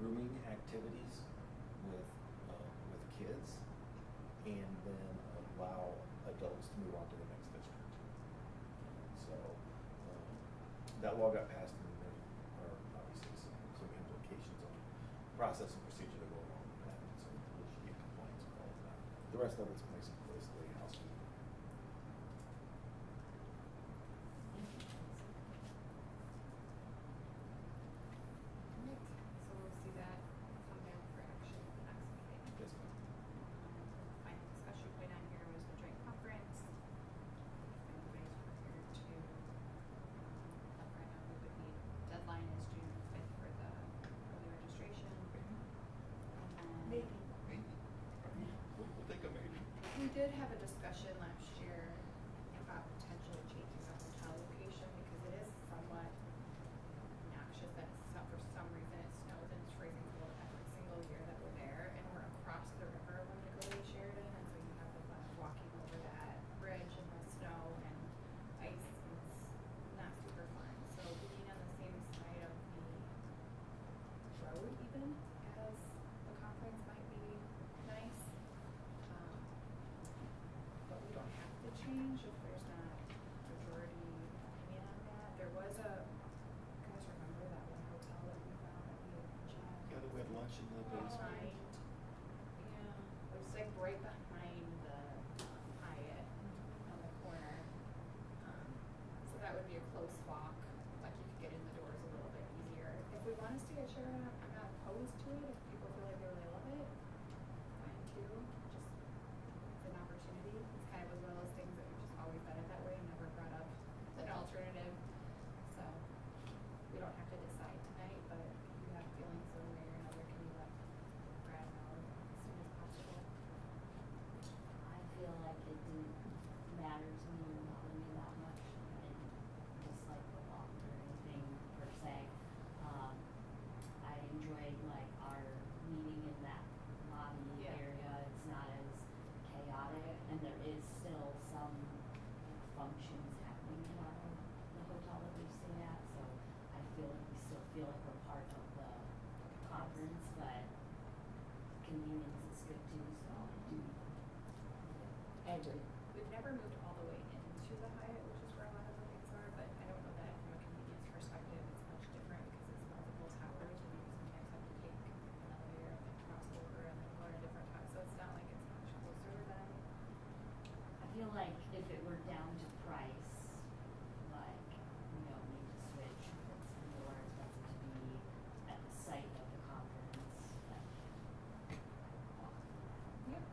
grooming activities with kids, and then allow adults to move on to the next district. So that law got passed, and there are obviously some implications on process and procedure that go along with that. So we should get compliance with all of that. The rest of it's basically housekeeping. Alright, so we'll see that come down for action at the next meeting. Yes, ma'am. Final discussion point on here was the joint conference. If anybody's prepared to, let right now, we would need, deadline is June 5th for the early registration. And then Maybe. We'll take a maybe. we did have a discussion last year about potentially changing the hotel location because it is somewhat obnoxious that for some reason it snows and it's freezing cold every single year that we're there, and we're across the river when we go to Sheridan, and so you have the fun of walking over that bridge in the snow and ice, and it's not super fun. So being on the same side of the road even as the conference might be nice. But we don't have to change if there's not majority opinion on that. There was you guys remember that one hotel that we found that we had mentioned? Yeah, that we had lunch in the basement. Behind, yeah, it was like right behind the Hyatt on the corner. So that would be a close walk, like you could get in the doors a little bit easier. If we want to stay at Sheridan, I'm not opposed to it. If people feel like they really love it, fine too. Just it's an opportunity. It's kind of as well as things that we've just always done it that way and never brought up an alternative. So we don't have to decide tonight, but if you have feelings one way or another, can you let Brad know as soon as possible? I feel like it didn't matter to me or bother me that much. I didn't dislike the walk or anything per se. I enjoyed like our meeting in that lobby Yeah. area. It's not as chaotic, and there is still some functions happening in the hotel that we stay at. So I feel like we still feel like we're part of the conference, but convenience is good too. So I agree. We've never moved all the way into the Hyatt, which is where a lot of the things are, but I don't know that from a convenience perspective, it's much different because it's multiple towers and you sometimes have to take an elevator and then cross over and then go to different towers, so it's not like it's much closer than. I feel like if it were down to price, like we don't need to switch. It's more expensive to be at the site of the conference. Yep.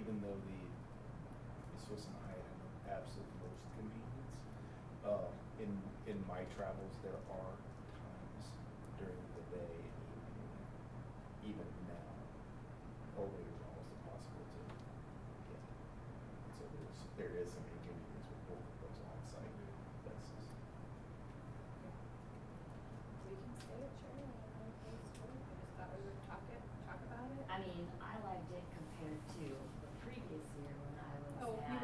Even though the Swiss and Hyatt have the absolute most convenience, in my travels, there are times during the day and even now, elevators are almost impossible to get. So there is some inconvenience with both of those on-site places. We can stay at Sheridan, I don't know if it's true, I just thought we would talk about it. I mean, I liked it compared to the previous year when I was Oh, at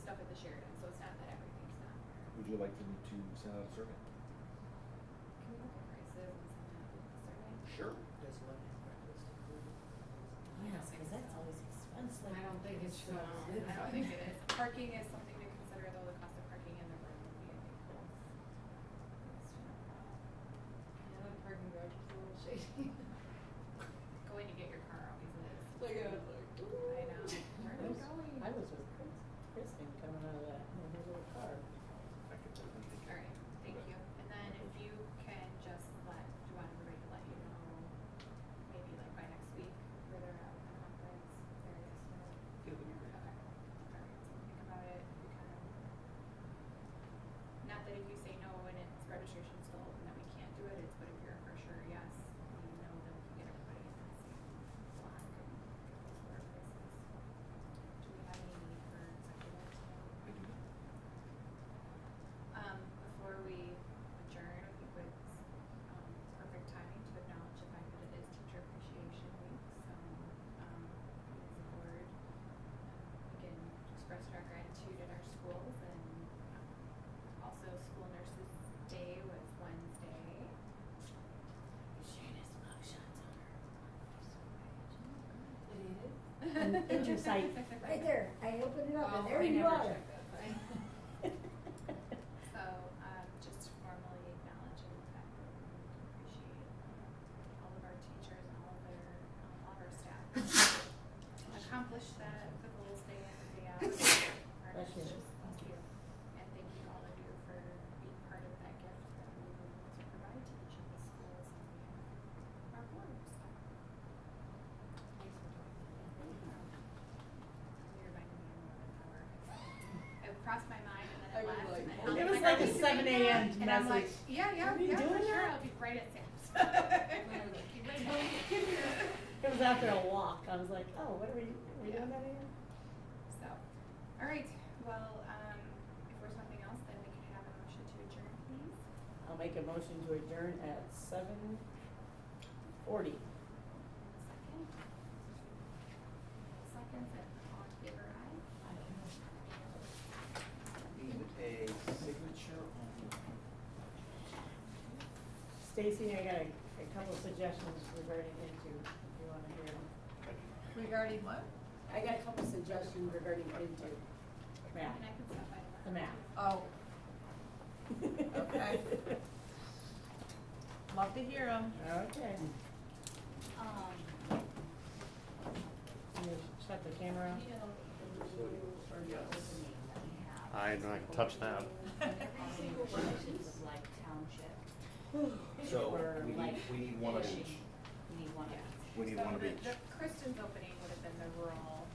stuff at the Sheridan, so it's not that everything's not there. Would you like me to send out a survey? Can we look at prices and send that with the survey? Sure. Does one have breakfast included? Yes, cause that's always expensive. I don't think it's I don't think it is. Parking is something to consider, though, the cost of parking in the room would be, I think, both. Yeah, the parking garage is a little shady. Going to get your car always is. Look at it, like, ooh. I know. Where are we going? I was with Kristen coming out of that in her little car. I could definitely take All care right, thank you. And then if you can just do you want everybody to let you know, maybe like by next week, where they're at with the conference, there is no. Yeah, that'd be great. Okay, all right, so think about it, we kind of, not that if you say no and it's registration's still open that we can't do it, it's, but if you're for sure yes, we know that we can get everybody in that same block and get those lower prices. Do we have any need for executive today? I do not. Before we adjourn, I think it's, perfect timing to acknowledge the fact that it is Teacher Appreciation Week, so, we as a board, again, expressed our gratitude at our schools, and, also School Nurses Day was Wednesday. Sharing his mugshots on her. It is? On the intersite, right there, I opened it up and Oh, there I you never are. checked that side. So, just formally acknowledging the fact that we appreciate all of our teachers and all of our staff accomplish the goals day in and day out. Our Bless you. nurses, thank you. And thank you to all of you for being part of that gift that we were able to provide to each of the schools and our board staff. Thanks for doing You reminded me of more than an hour. It crossed my mind and then I it was left like, and then oh. Helen's It was "Are like a we doing 7 that?" a.m. And I'm like, message. yeah, Are we for doing sure, that? I'll be right at Sam's. It was after a walk, I was like, oh, what are we Yeah. doing that here? So, all right, well, if there's nothing else, then we can have a motion to adjourn, please. I'll make a motion to adjourn at 7:40. Second. Seconds, and all in favor, aye. Need a signature on the. Stacy, I got a couple suggestions regarding Into, if you wanna hear them. Regarding what? I got a couple suggestions regarding Into. Map, And I can stop by the map. Oh, Okay. love to hear them. Okay. Can you shut the camera off? You know, the new or the opening that we have. I'm not gonna touch that. Every single portions of like township. So, Or like we need one of fishing. each. We need one of Yeah. each. We need So one of the- each. The Kristen's opening would have been the rural